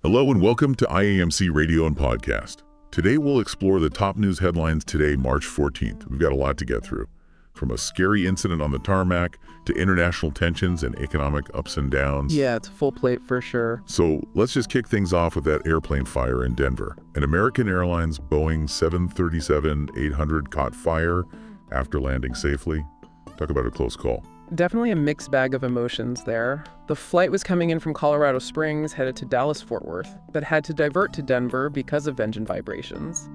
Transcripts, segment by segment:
Hello and welcome to IAMC Radio and Podcast. Today we'll explore the top news headlines today, March 14th. We've got a lot to get through. From a scary incident on the tarmac to international tensions and economic ups and downs. Yeah, it's a full plate for sure. So let's just kick things off with that airplane fire in Denver. An American Airlines Boeing 737-800 caught fire after landing safely. Talk about a close call. Definitely a mixed bag of emotions there. The flight was coming in from Colorado Springs, headed to Dallas-Fort Worth, but had to divert to Denver because of engine vibrations.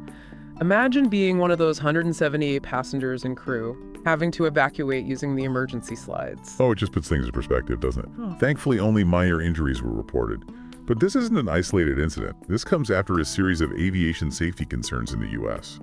Imagine being one of those 178 passengers and crew, having to evacuate using the emergency slides. Oh, it just puts things in perspective, doesn't it? Thankfully, only minor injuries were reported. But this isn't an isolated incident. This comes after a series of aviation safety concerns in the U.S.,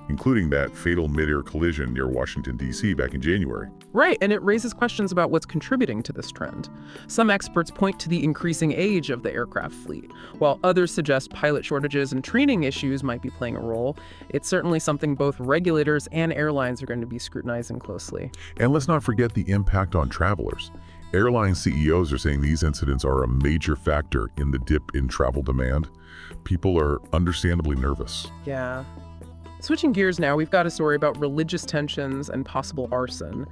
including that fatal mid-air collision near Washington, D.C. back in January. Right, and it raises questions about what's contributing to this trend. Some experts point to the increasing age of the aircraft fleet, while others suggest pilot shortages and training issues might be playing a role. It's certainly something both regulators and airlines are going to be scrutinizing closely. And let's not forget the impact on travelers. Airline CEOs are saying these incidents are a major factor in the dip in travel demand. People are understandably nervous. Yeah. Switching gears now, we've got a story about religious tensions and possible arson.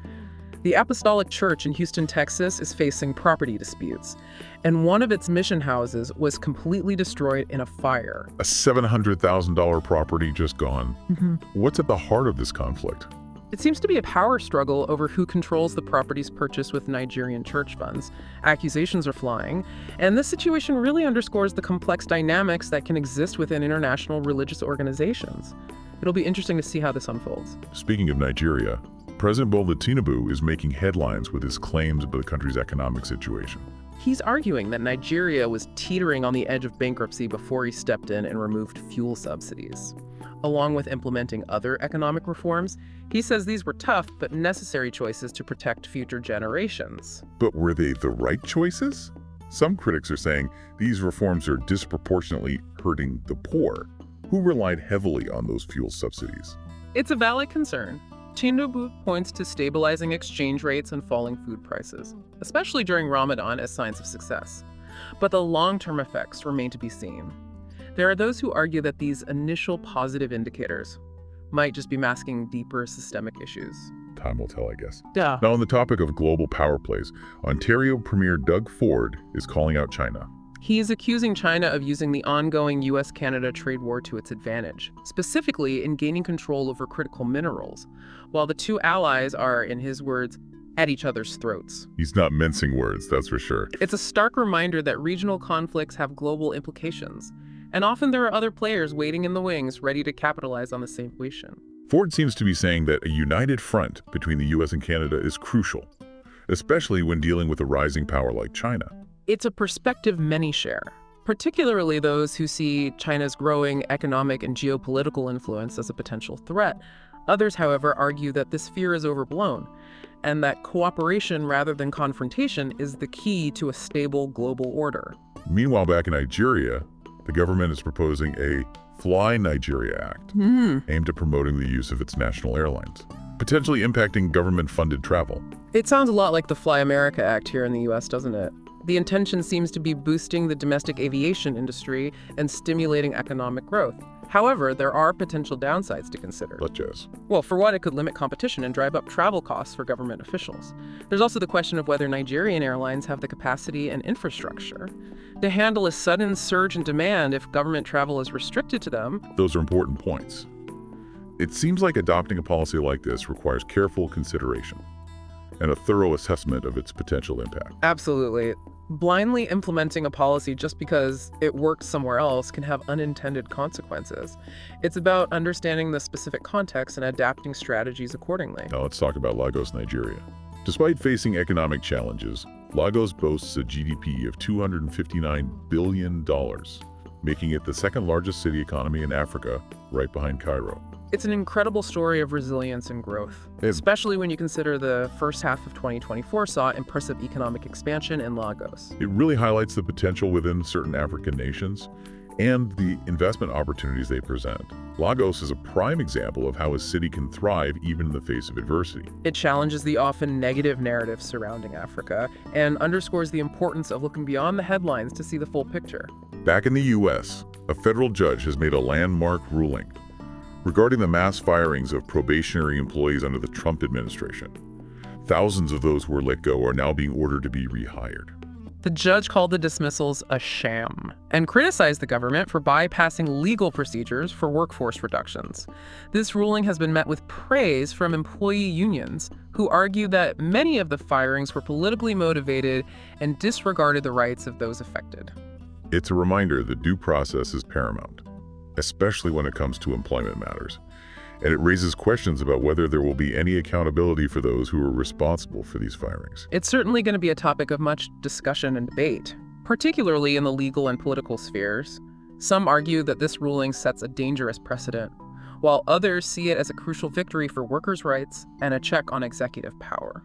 The Apostolic Church in Houston, Texas is facing property disputes, and one of its mission houses was completely destroyed in a fire. A $700,000 property just gone. What's at the heart of this conflict? It seems to be a power struggle over who controls the properties purchased with Nigerian church funds. Accusations are flying, and this situation really underscores the complex dynamics that can exist within international religious organizations. It'll be interesting to see how this unfolds. Speaking of Nigeria, President Bola Tinubu is making headlines with his claims about the country's economic situation. He's arguing that Nigeria was teetering on the edge of bankruptcy before he stepped in and removed fuel subsidies. Along with implementing other economic reforms, he says these were tough but necessary choices to protect future generations. But were they the right choices? Some critics are saying these reforms are disproportionately hurting the poor, who relied heavily on those fuel subsidies. It's a valid concern. Tinubu points to stabilizing exchange rates and falling food prices, especially during Ramadan, as signs of success. But the long-term effects remain to be seen. There are those who argue that these initial positive indicators might just be masking deeper systemic issues. Time will tell, I guess. Yeah. Now, on the topic of global power plays, Ontario Premier Doug Ford is calling out China. He is accusing China of using the ongoing US-Canada trade war to its advantage, specifically in gaining control over critical minerals, while the two allies are, in his words, at each other's throats. He's not mincing words, that's for sure. It's a stark reminder that regional conflicts have global implications, and often there are other players waiting in the wings ready to capitalize on the situation. Ford seems to be saying that a united front between the US and Canada is crucial, especially when dealing with a rising power like China. It's a perspective many share, particularly those who see China's growing economic and geopolitical influence as a potential threat. Others, however, argue that this fear is overblown, and that cooperation rather than confrontation is the key to a stable global order. Meanwhile, back in Nigeria, the government is proposing a Fly Nigeria Act aimed at promoting the use of its national airlines, potentially impacting government-funded travel. It sounds a lot like the Fly America Act here in the US, doesn't it? The intention seems to be boosting the domestic aviation industry and stimulating economic growth. However, there are potential downsides to consider. Such as? Well, for one, it could limit competition and drive up travel costs for government officials. There's also the question of whether Nigerian airlines have the capacity and infrastructure to handle a sudden surge in demand if government travel is restricted to them. Those are important points. It seems like adopting a policy like this requires careful consideration and a thorough assessment of its potential impact. Absolutely. Blindly implementing a policy just because it works somewhere else can have unintended consequences. It's about understanding the specific context and adapting strategies accordingly. Now let's talk about Lagos, Nigeria. Despite facing economic challenges, Lagos boasts a GDP of $259 billion, making it the second largest city economy in Africa, right behind Cairo. It's an incredible story of resilience and growth, especially when you consider the first half of 2024 saw impressive economic expansion in Lagos. It really highlights the potential within certain African nations and the investment opportunities they present. Lagos is a prime example of how a city can thrive even in the face of adversity. It challenges the often negative narrative surrounding Africa and underscores the importance of looking beyond the headlines to see the full picture. Back in the U.S., a federal judge has made a landmark ruling regarding the mass firings of probationary employees under the Trump administration. Thousands of those who were let go are now being ordered to be rehired. The judge called the dismissals a sham and criticized the government for bypassing legal procedures for workforce reductions. This ruling has been met with praise from employee unions, who argue that many of the firings were politically motivated and disregarded the rights of those affected. It's a reminder that due process is paramount, especially when it comes to employment matters. And it raises questions about whether there will be any accountability for those who are responsible for these firings. It's certainly going to be a topic of much discussion and debate, particularly in the legal and political spheres. Some argue that this ruling sets a dangerous precedent, while others see it as a crucial victory for workers' rights and a check on executive power.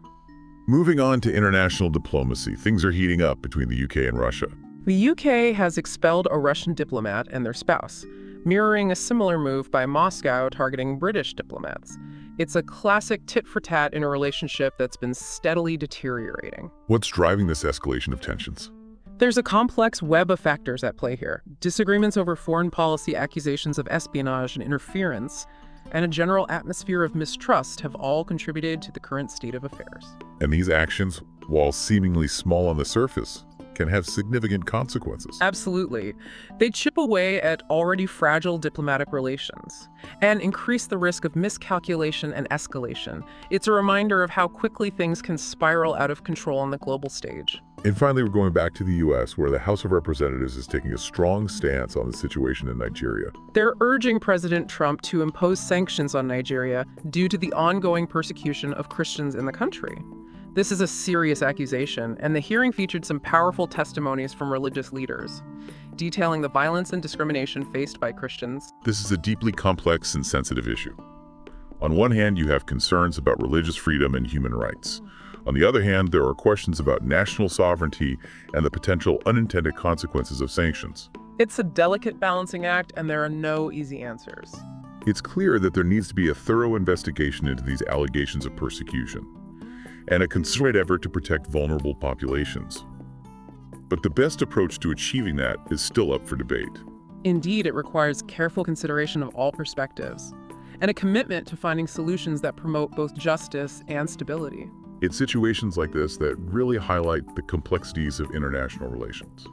Moving on to international diplomacy, things are heating up between the UK and Russia. The UK has expelled a Russian diplomat and their spouse, mirroring a similar move by Moscow targeting British diplomats. It's a classic tit-for-tat in a relationship that's been steadily deteriorating. What's driving this escalation of tensions? There's a complex web of factors at play here. Disagreements over foreign policy, accusations of espionage and interference, and a general atmosphere of mistrust have all contributed to the current state of affairs. And these actions, while seemingly small on the surface, can have significant consequences. Absolutely. They chip away at already fragile diplomatic relations and increase the risk of miscalculation and escalation. It's a reminder of how quickly things can spiral out of control on the global stage. And finally, we're going back to the U.S., where the House of Representatives is taking a strong stance on the situation in Nigeria. They're urging President Trump to impose sanctions on Nigeria due to the ongoing persecution of Christians in the country. This is a serious accusation, and the hearing featured some powerful testimonies from religious leaders, detailing the violence and discrimination faced by Christians. This is a deeply complex and sensitive issue. On one hand, you have concerns about religious freedom and human rights. On the other hand, there are questions about national sovereignty and the potential unintended consequences of sanctions. It's a delicate balancing act, and there are no easy answers. It's clear that there needs to be a thorough investigation into these allegations of persecution, and a concerted effort to protect vulnerable populations. But the best approach to achieving that is still up for debate. Indeed, it requires careful consideration of all perspectives, and a commitment to finding solutions that promote both justice and stability. It's situations like this that really highlight the complexities of international relations,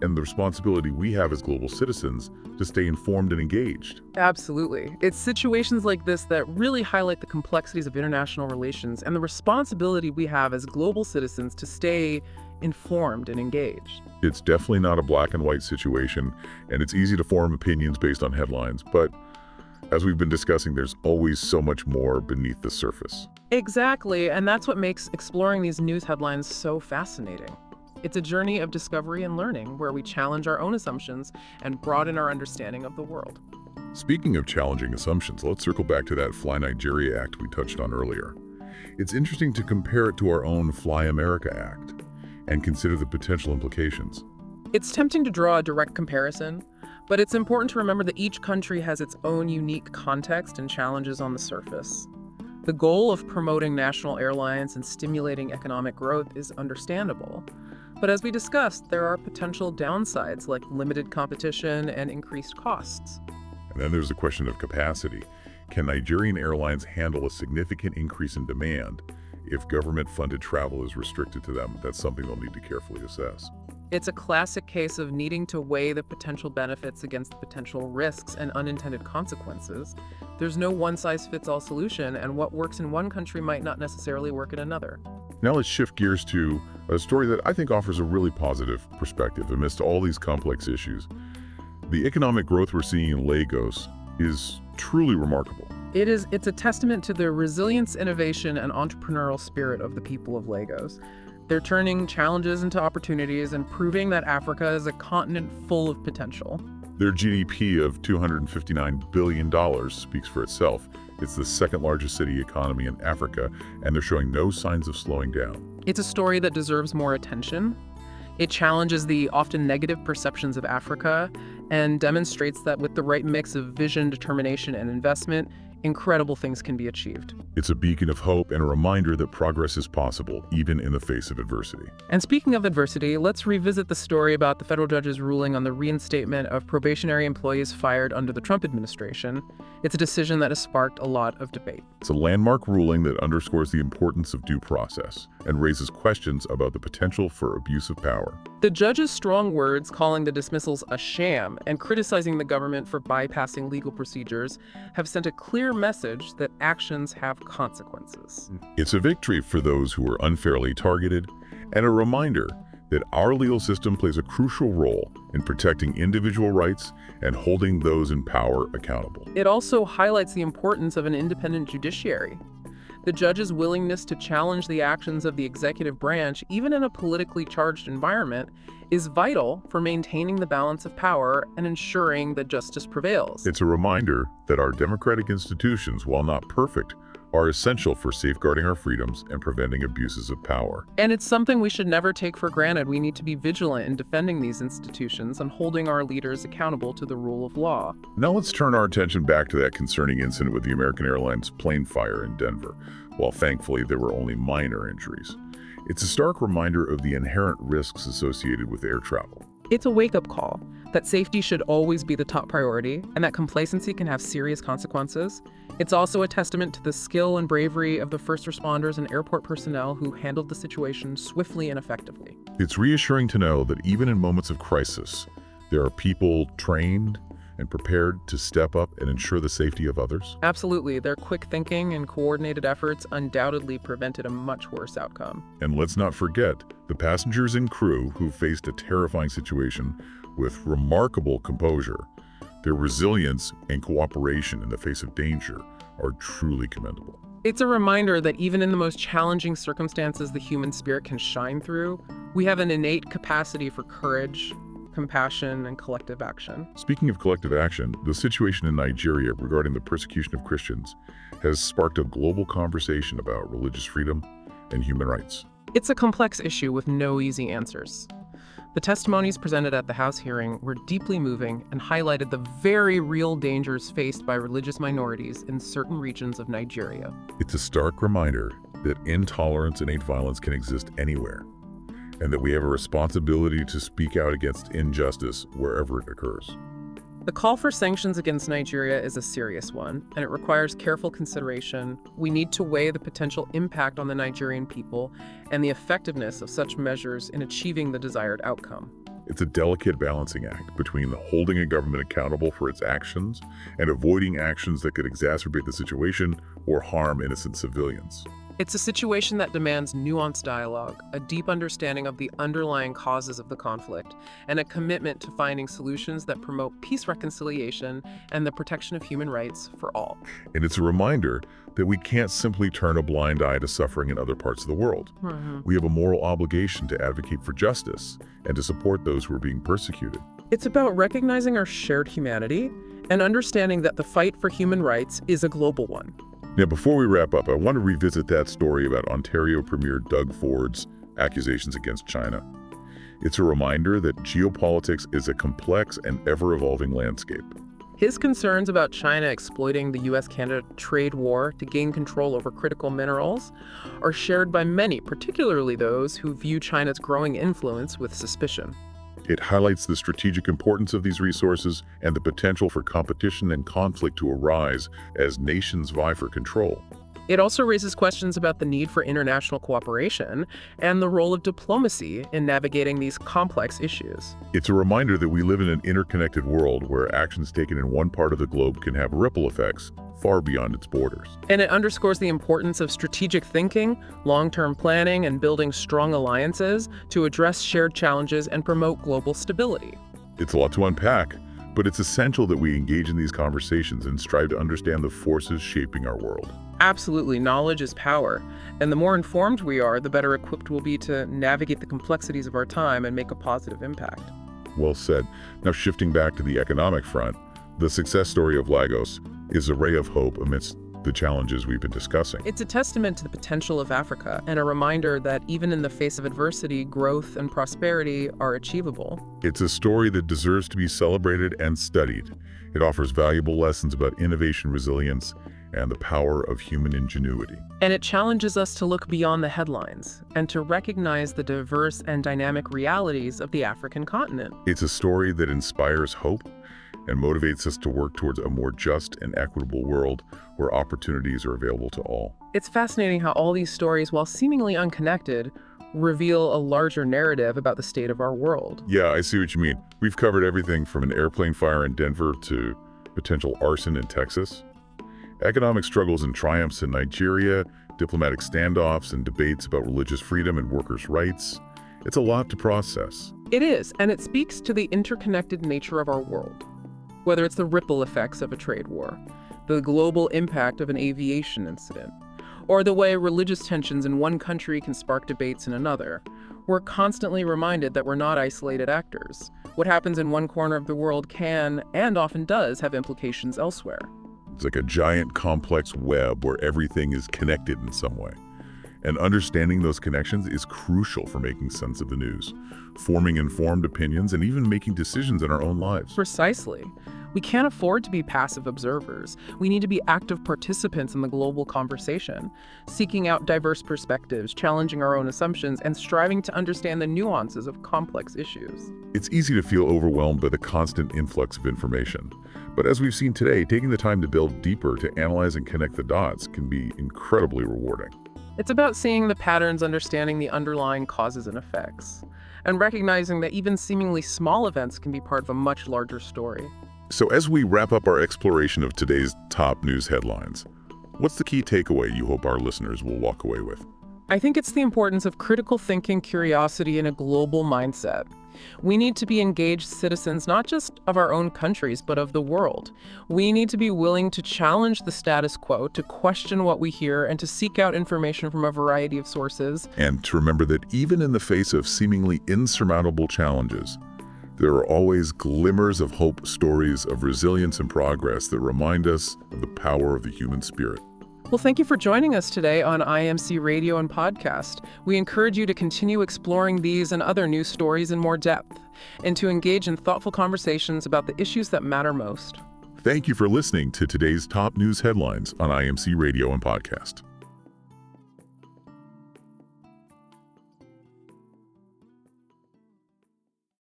and the responsibility we have as global citizens to stay informed and engaged. Absolutely. It's situations like this that really highlight the complexities of international relations and the responsibility we have as global citizens to stay informed and engaged. It's definitely not a black and white situation, and it's easy to form opinions based on headlines, but as we've been discussing, there's always so much more beneath the surface. Exactly, and that's what makes exploring these news headlines so fascinating. It's a journey of discovery and learning where we challenge our own assumptions and broaden our understanding of the world. Speaking of challenging assumptions, let's circle back to that Fly Nigeria Act we touched on earlier. It's interesting to compare it to our own Fly America Act and consider the potential implications. It's tempting to draw a direct comparison, but it's important to remember that each country has its own unique context and challenges on the surface. The goal of promoting national airlines and stimulating economic growth is understandable. But as we discussed, there are potential downsides like limited competition and increased costs. And then there's the question of capacity. Can Nigerian airlines handle a significant increase in demand if government-funded travel is restricted to them? That's something they'll need to carefully assess. It's a classic case of needing to weigh the potential benefits against the potential risks and unintended consequences. There's no one-size-fits-all solution, and what works in one country might not necessarily work in another. Now let's shift gears to a story that I think offers a really positive perspective amidst all these complex issues. The economic growth we're seeing in Lagos is truly remarkable. It's a testament to the resilience, innovation, and entrepreneurial spirit of the people of Lagos. They're turning challenges into opportunities and proving that Africa is a continent full of potential. Their GDP of $259 billion speaks for itself. It's the second largest city economy in Africa, and they're showing no signs of slowing down. It's a story that deserves more attention. It challenges the often negative perceptions of Africa and demonstrates that with the right mix of vision, determination, and investment, incredible things can be achieved. It's a beacon of hope and a reminder that progress is possible, even in the face of adversity. And speaking of adversity, let's revisit the story about the federal judge's ruling on the reinstatement of probationary employees fired under the Trump administration. It's a decision that has sparked a lot of debate. It's a landmark ruling that underscores the importance of due process and raises questions about the potential for abuse of power. The judge's strong words calling the dismissals a sham and criticizing the government for bypassing legal procedures have sent a clear message that actions have consequences. It's a victory for those who were unfairly targeted and a reminder that our legal system plays a crucial role in protecting individual rights and holding those in power accountable. It also highlights the importance of an independent judiciary. The judge's willingness to challenge the actions of the executive branch, even in a politically charged environment, is vital for maintaining the balance of power and ensuring that justice prevails. It's a reminder that our democratic institutions, while not perfect, are essential for safeguarding our freedoms and preventing abuses of power. And it's something we should never take for granted. We need to be vigilant in defending these institutions and holding our leaders accountable to the rule of law. Now let's turn our attention back to that concerning incident with the American Airlines plane fire in Denver. While thankfully there were only minor injuries, it's a stark reminder of the inherent risks associated with air travel. It's a wake-up call that safety should always be the top priority and that complacency can have serious consequences. It's also a testament to the skill and bravery of the first responders and airport personnel who handled the situation swiftly and effectively. It's reassuring to know that even in moments of crisis, there are people trained and prepared to step up and ensure the safety of others. Absolutely. Their quick thinking and coordinated efforts undoubtedly prevented a much worse outcome. And let's not forget the passengers and crew who faced a terrifying situation with remarkable composure. Their resilience and cooperation in the face of danger are truly commendable. It's a reminder that even in the most challenging circumstances the human spirit can shine through, we have an innate capacity for courage, compassion, and collective action. Speaking of collective action, the situation in Nigeria regarding the persecution of Christians has sparked a global conversation about religious freedom and human rights. It's a complex issue with no easy answers. The testimonies presented at the House hearing were deeply moving and highlighted the very real dangers faced by religious minorities in certain regions of Nigeria. It's a stark reminder that intolerance and hate violence can exist anywhere, and that we have a responsibility to speak out against injustice wherever it occurs. The call for sanctions against Nigeria is a serious one, and it requires careful consideration. We need to weigh the potential impact on the Nigerian people and the effectiveness of such measures in achieving the desired outcome. It's a delicate balancing act between holding a government accountable for its actions and avoiding actions that could exacerbate the situation or harm innocent civilians. It's a situation that demands nuanced dialogue, a deep understanding of the underlying causes of the conflict, and a commitment to finding solutions that promote peace, reconciliation, and the protection of human rights for all. And it's a reminder that we can't simply turn a blind eye to suffering in other parts of the world. We have a moral obligation to advocate for justice and to support those who are being persecuted. It's about recognizing our shared humanity and understanding that the fight for human rights is a global one. Now, before we wrap up, I want to revisit that story about Ontario Premier Doug Ford's accusations against China. It's a reminder that geopolitics is a complex and ever-evolving landscape. His concerns about China exploiting the U.S.-Canada trade war to gain control over critical minerals are shared by many, particularly those who view China's growing influence with suspicion. It highlights the strategic importance of these resources and the potential for competition and conflict to arise as nations vie for control. It also raises questions about the need for international cooperation and the role of diplomacy in navigating these complex issues. It's a reminder that we live in an interconnected world where actions taken in one part of the globe can have ripple effects far beyond its borders. And it underscores the importance of strategic thinking, long-term planning, and building strong alliances to address shared challenges and promote global stability. It's a lot to unpack, but it's essential that we engage in these conversations and strive to understand the forces shaping our world. Absolutely, knowledge is power, and the more informed we are, the better equipped we'll be to navigate the complexities of our time and make a positive impact. Well said. Now shifting back to the economic front, the success story of Lagos is a ray of hope amidst the challenges we've been discussing. It's a testament to the potential of Africa and a reminder that even in the face of adversity, growth and prosperity are achievable. It's a story that deserves to be celebrated and studied. It offers valuable lessons about innovation, resilience, and the power of human ingenuity. And it challenges us to look beyond the headlines and to recognize the diverse and dynamic realities of the African continent. It's a story that inspires hope and motivates us to work towards a more just and equitable world where opportunities are available to all. It's fascinating how all these stories, while seemingly unconnected, reveal a larger narrative about the state of our world. Yeah, I see what you mean. We've covered everything from an airplane fire in Denver to potential arson in Texas, economic struggles and triumphs in Nigeria, diplomatic standoffs and debates about religious freedom and workers' rights. It's a lot to process. It is, and it speaks to the interconnected nature of our world. Whether it's the ripple effects of a trade war, the global impact of an aviation incident, or the way religious tensions in one country can spark debates in another, we're constantly reminded that we're not isolated actors. What happens in one corner of the world can, and often does, have implications elsewhere. It's like a giant complex web where everything is connected in some way. And understanding those connections is crucial for making sense of the news, forming informed opinions, and even making decisions in our own lives. Precisely. We can't afford to be passive observers. We need to be active participants in the global conversation, seeking out diverse perspectives, challenging our own assumptions, and striving to understand the nuances of complex issues. It's easy to feel overwhelmed by the constant influx of information. But as we've seen today, taking the time to delve deeper to analyze and connect the dots can be incredibly rewarding. It's about seeing the patterns, understanding the underlying causes and effects, and recognizing that even seemingly small events can be part of a much larger story. So as we wrap up our exploration of today's top news headlines, what's the key takeaway you hope our listeners will walk away with? I think it's the importance of critical thinking, curiosity, and a global mindset. We need to be engaged citizens, not just of our own countries, but of the world. We need to be willing to challenge the status quo, to question what we hear, and to seek out information from a variety of sources. And to remember that even in the face of seemingly insurmountable challenges, there are always glimmers of hope, stories of resilience and progress that remind us of the power of the human spirit. Well, thank you for joining us today on IMC Radio and Podcast. We encourage you to continue exploring these and other news stories in more depth, and to engage in thoughtful conversations about the issues that matter most. Thank you for listening to today's top news headlines on IMC Radio and Podcast.